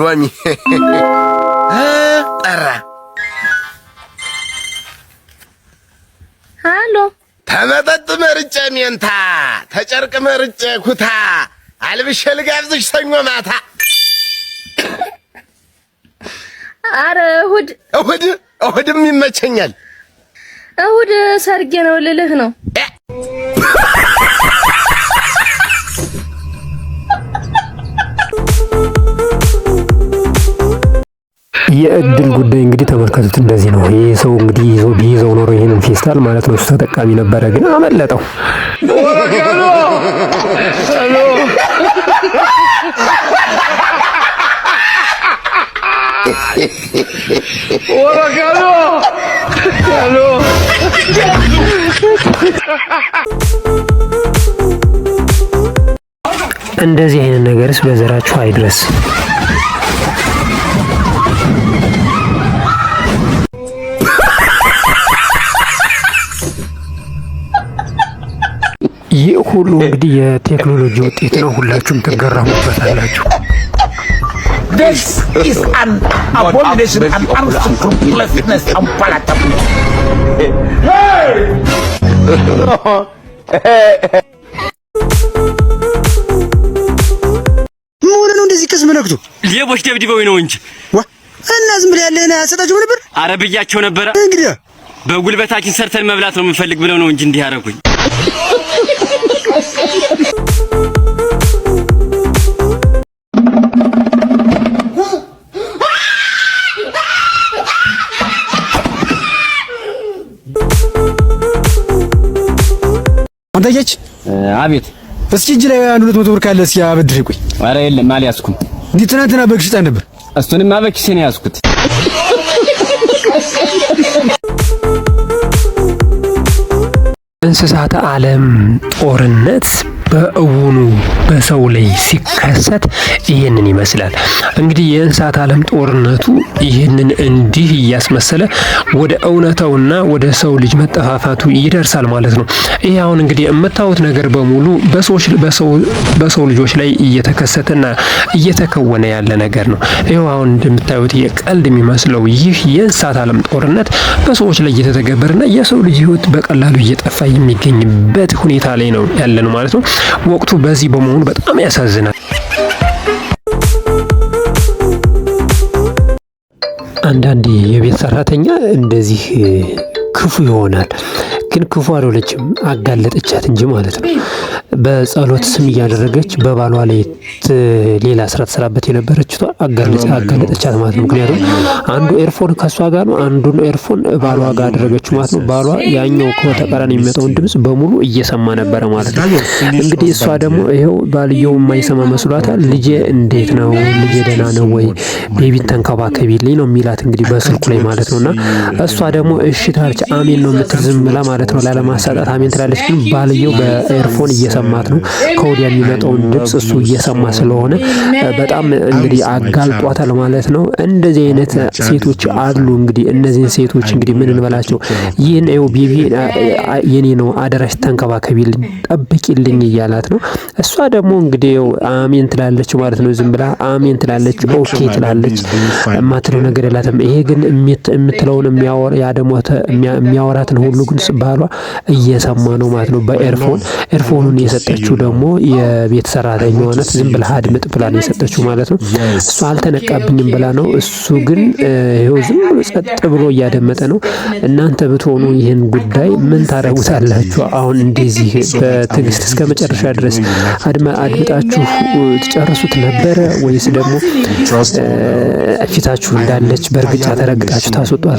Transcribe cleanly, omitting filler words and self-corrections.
ሎሚ ጠራ። ሃሎ ተመጠጥ መርጬ ሜንታ ተጨርቅ መርጬ ኩታ አልብሼ ልጋብዝሽ ሰኞ ማታ። አረ እሑድም ይመቸኛል። እሑድ ሰርጌ ነው ልልህ ነው። የእድል ጉዳይ እንግዲህ ተመልከቱት። እንደዚህ ነው። ይሄ ሰው እንግዲህ ቢይዘው ኖሮ ይሄንን ፌስታል ማለት ነው እሱ ተጠቃሚ ነበረ፣ ግን አመለጠው። እንደዚህ አይነት ነገርስ በዘራችሁ አይድረስ። ይህ ሁሉ እንግዲህ የቴክኖሎጂ ውጤት ነው። ሁላችሁም ትገረሙበታላችሁ። This is an abomination and unscrupulousness unpalatable. ምን ነው እንደዚህ ቅስም ነክቶ ሌቦች ደብድበው ነው እንጂ እና ዝም ብለህ ያለህን አሰጣችሁ ነበር። ኧረ ብያቸው ነበረ። እንግዲህ በጉልበታችን ሰርተን መብላት ነው የምንፈልግ ብለው ነው እንጂ እንዲህ ያደረጉኝ። አንተዬች አቤት። እስኪ እጅ ላይ 200 ብር ካለ እስኪ አበድሬ። ቆይ ኧረ የለም አልያዝኩም። እንዴ ትናንትና በግ ሽጠህ ነበር? እሱንማ በኪሴ ነው ያዝኩት። እንስሳት ዓለም ጦርነት በእውኑ በሰው ላይ ሲከሰት ይህንን ይመስላል። እንግዲህ የእንስሳት ዓለም ጦርነቱ ይህንን እንዲህ እያስመሰለ ወደ እውነታውና ወደ ሰው ልጅ መጠፋፋቱ ይደርሳል ማለት ነው። ይሄ አሁን እንግዲህ የምታዩት ነገር በሙሉ በሰው ልጆች ላይ እየተከሰተና እየተከወነ ያለ ነገር ነው። ይሄው አሁን እንደምታዩት የቀልድ የሚመስለው ይህ የእንስሳት ዓለም ጦርነት በሰዎች ላይ እየተተገበረና የሰው ልጅ ሕይወት በቀላሉ እየጠፋ የሚገኝበት ሁኔታ ላይ ነው ያለነው ማለት ነው። ወቅቱ በዚህ በመሆኑ በጣም ያሳዝናል። አንዳንዴ የቤት ሰራተኛ እንደዚህ ክፉ ይሆናል። ግን ክፉ አይደለችም፣ አጋለጠቻት እንጂ ማለት ነው። በጸሎት ስም እያደረገች በባሏ ላይ ሌላ ስራ ተሰራበት የነበረችው አጋለጠቻት ማለት ነው። ምክንያቱም አንዱ ኤርፎን ከሷ ጋር ነው፣ አንዱን ኤርፎን ባሏ ጋር አደረገችው ማለት ነው። ባሏ ያኛው ከተቃራኒ የሚመጣውን ድምጽ በሙሉ እየሰማ ነበረ ማለት ነው። እንግዲህ እሷ ደግሞ ይሄው ባልየው የማይሰማ መስሏታል። ልጄ እንዴት ነው? ልጄ ደህና ነው ወይ? ቤቢን ተንከባከቢልኝ ነው የሚላት እንግዲህ በስልኩ ላይ ማለት ነውና እሷ ደግሞ እሺ ታለች። አሜን ነው የምትል ዝም ብላ ማለት ነው። ላለማሳጣት አሜን ትላለች። ግን ባልየው በኤርፎን እየሰማት ነው። ከወዲያ የሚመጣውን ድምጽ እሱ እየሰማ ስለሆነ በጣም እንግዲህ አጋልጧታል ማለት ነው። እንደዚህ አይነት ሴቶች አሉ። እንግዲህ እነዚህን ሴቶች እንግዲህ ምን እንበላቸው? ይህን ቤቢ የኔ ነው አደራሽ ተንከባከቢልኝ፣ ጠብቂልኝ እያላት ነው። እሷ ደግሞ እንግዲህ አሜን ትላለች ማለት ነው። ዝም ብላ አሜን ትላለች፣ ኦኬ ትላለች። የማትለው ነገር የላትም። ይሄ ግን የምትለውን የሚያወራትን ሁሉ ግን ባሏ እየሰማ ነው ማለት ነው። ኤርፎኑን የሰጠችው ደግሞ የቤት ሰራተኛዋ ናት። ዝም ብላ አድምጥ ብላ ነው የሰጠችው ማለት ነው። እሷ አልተነቃብኝም ብላ ነው። እሱ ግን ይሄው ዝም ብሎ ጸጥ ብሎ እያደመጠ ነው። እናንተ ብትሆኑ ይህን ጉዳይ ምን ታደርጉታላችሁ? አሁን እንደዚህ በትዕግስት እስከ መጨረሻ ድረስ አድምጣችሁ ትጨርሱት ነበረ ወይስ ደግሞ ፊታችሁ እንዳለች በእርግጫ ተረግጣችሁ ታስወጧት?